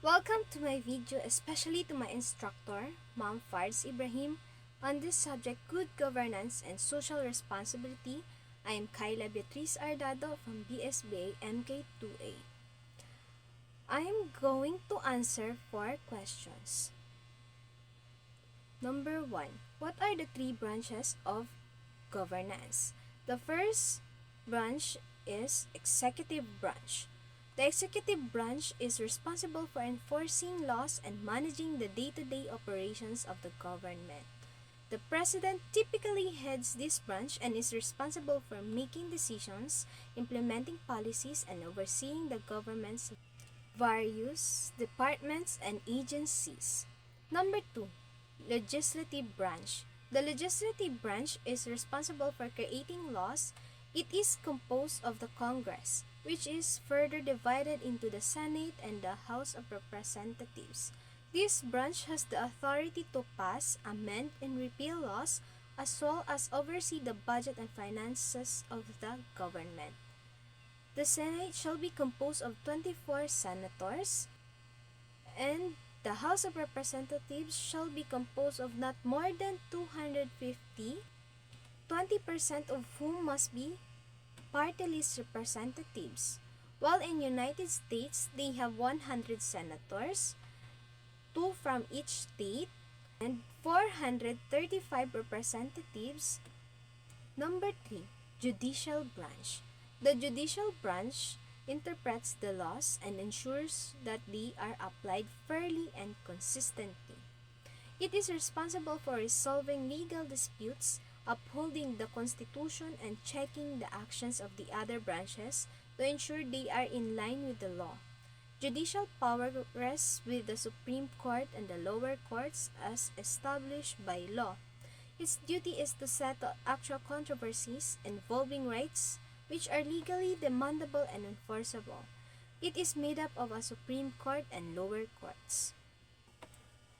Welcome to my video, especially to my instructor, Ma'am Farz Ibrahim, on this subject, Good Governance and Social Responsibility. I am Kyla Beatriz Ardado from BSBA MK2A. I am going to answer 4 questions. Number 1. What are the 3 branches of governance? The first branch is executive branch. The executive branch is responsible for enforcing laws and managing the day-to-day operations of the government. The president typically heads this branch and is responsible for making decisions, implementing policies, and overseeing the government's various departments and agencies. Number 2. Legislative branch. The legislative branch is responsible for creating laws. It is composed of the Congress, which is further divided into the Senate and the House of Representatives. This branch has the authority to pass, amend, and repeal laws, as well as oversee the budget and finances of the government. The Senate shall be composed of 24 senators, and the House of Representatives shall be composed of not more than 250, 20% of whom must be party list representatives. While in United States, they have 100 senators, 2 from each state, and 435 representatives. Number 3. Judicial branch. The judicial branch interprets the laws and ensures that they are applied fairly and consistently. It is responsible for resolving legal disputes, upholding the Constitution, and checking the actions of the other branches to ensure they are in line with the law. Judicial power rests with the Supreme Court and the lower courts as established by law. Its duty is to settle actual controversies involving rights which are legally demandable and enforceable. It is made up of a Supreme Court and lower courts.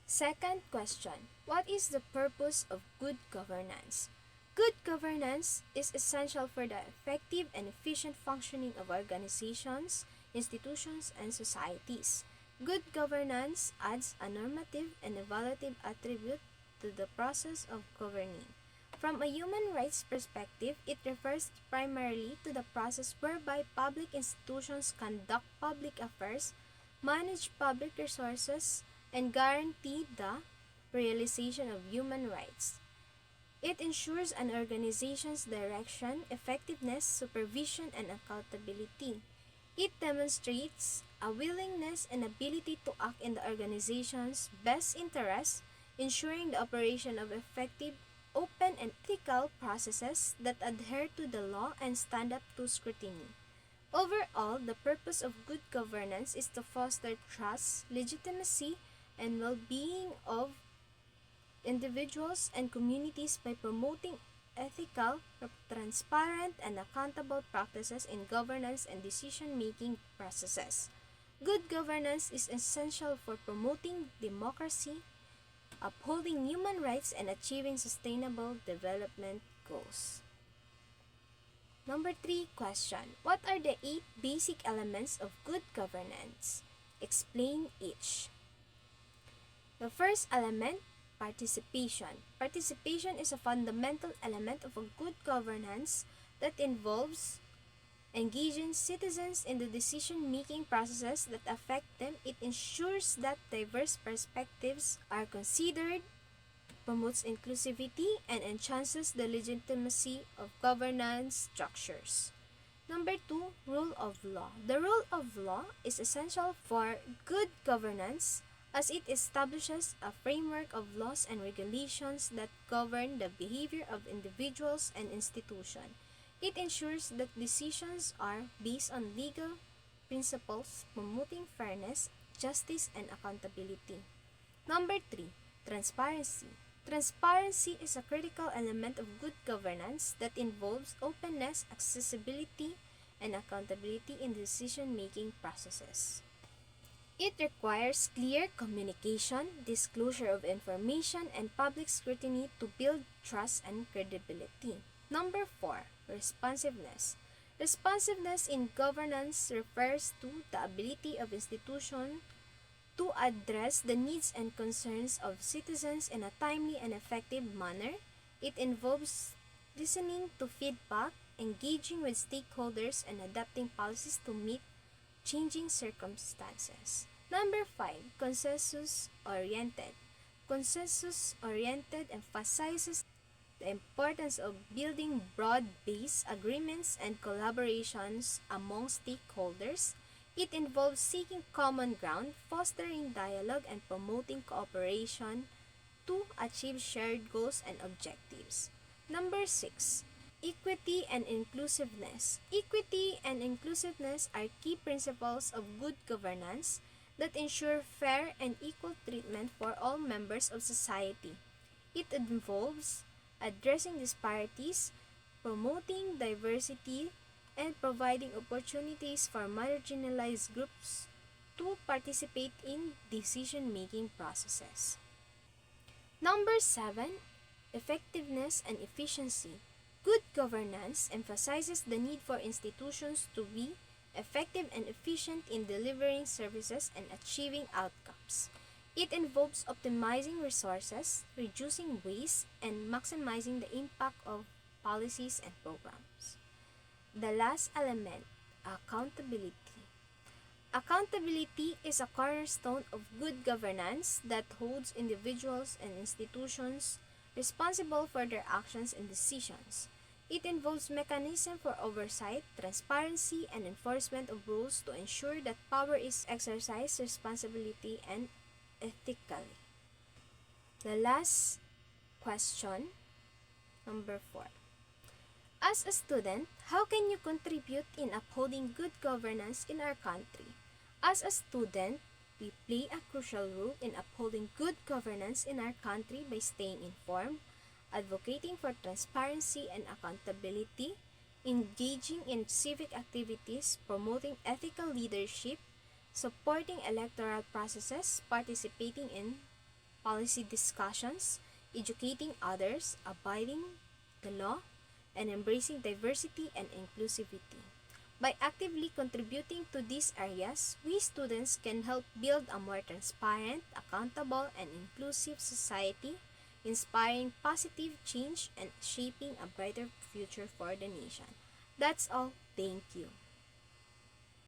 Second question, what is the purpose of good governance? Good governance is essential for the effective and efficient functioning of organizations, institutions, and societies. Good governance adds a normative and evaluative attribute to the process of governing. From a human rights perspective, it refers primarily to the process whereby public institutions conduct public affairs, manage public resources, and guarantee the realization of human rights. It ensures an organization's direction, effectiveness, supervision, and accountability. It demonstrates a willingness and ability to act in the organization's best interests, ensuring the operation of effective, open, and ethical processes that adhere to the law and stand up to scrutiny. Overall, the purpose of good governance is to foster trust, legitimacy, and well-being of individuals and communities by promoting ethical, transparent, and accountable practices in governance and decision-making processes. Good governance is essential for promoting democracy, upholding human rights, and achieving sustainable development goals. Number 3 question. What are the 8 basic elements of good governance? Explain each. The first element, participation. Participation is a fundamental element of a good governance that involves engaging citizens in the decision-making processes that affect them. It ensures that diverse perspectives are considered, promotes inclusivity, and enhances the legitimacy of governance structures. Number 2, rule of law. The rule of law is essential for good governance as it establishes a framework of laws and regulations that govern the behavior of individuals and institutions. It ensures that decisions are based on legal principles, promoting fairness, justice, and accountability. Number 3, transparency. Transparency is a critical element of good governance that involves openness, accessibility, and accountability in decision-making processes. It requires clear communication, disclosure of information, and public scrutiny to build trust and credibility. Number 4, responsiveness. Responsiveness in governance refers to the ability of institutions to address the needs and concerns of citizens in a timely and effective manner. It involves listening to feedback, engaging with stakeholders, and adapting policies to meet changing circumstances. Number 5, consensus oriented. Consensus oriented emphasizes the importance of building broad-based agreements and collaborations among stakeholders. It involves seeking common ground, fostering dialogue, and promoting cooperation to achieve shared goals and objectives. Number 6, equity and inclusiveness. Equity and inclusiveness are key principles of good governance that ensure fair and equal treatment for all members of society. It involves addressing disparities, promoting diversity, and providing opportunities for marginalized groups to participate in decision-making processes. Number 7, effectiveness and efficiency. Good governance emphasizes the need for institutions to be effective and efficient in delivering services and achieving outcomes. It involves optimizing resources, reducing waste, and maximizing the impact of policies and programs. The last element, accountability. Accountability is a cornerstone of good governance that holds individuals and institutions responsible for their actions and decisions. It involves mechanisms for oversight, transparency, and enforcement of rules to ensure that power is exercised responsibly and ethically. The last question, number 4. As a student, how can you contribute in upholding good governance in our country? As a student, we play a crucial role in upholding good governance in our country by staying informed, advocating for transparency and accountability, engaging in civic activities, promoting ethical leadership, supporting electoral processes, participating in policy discussions, educating others, abiding the law, and embracing diversity and inclusivity. By actively contributing to these areas, we students can help build a more transparent, accountable, and inclusive society, inspiring positive change and shaping a brighter future for the nation. That's all. Thank you.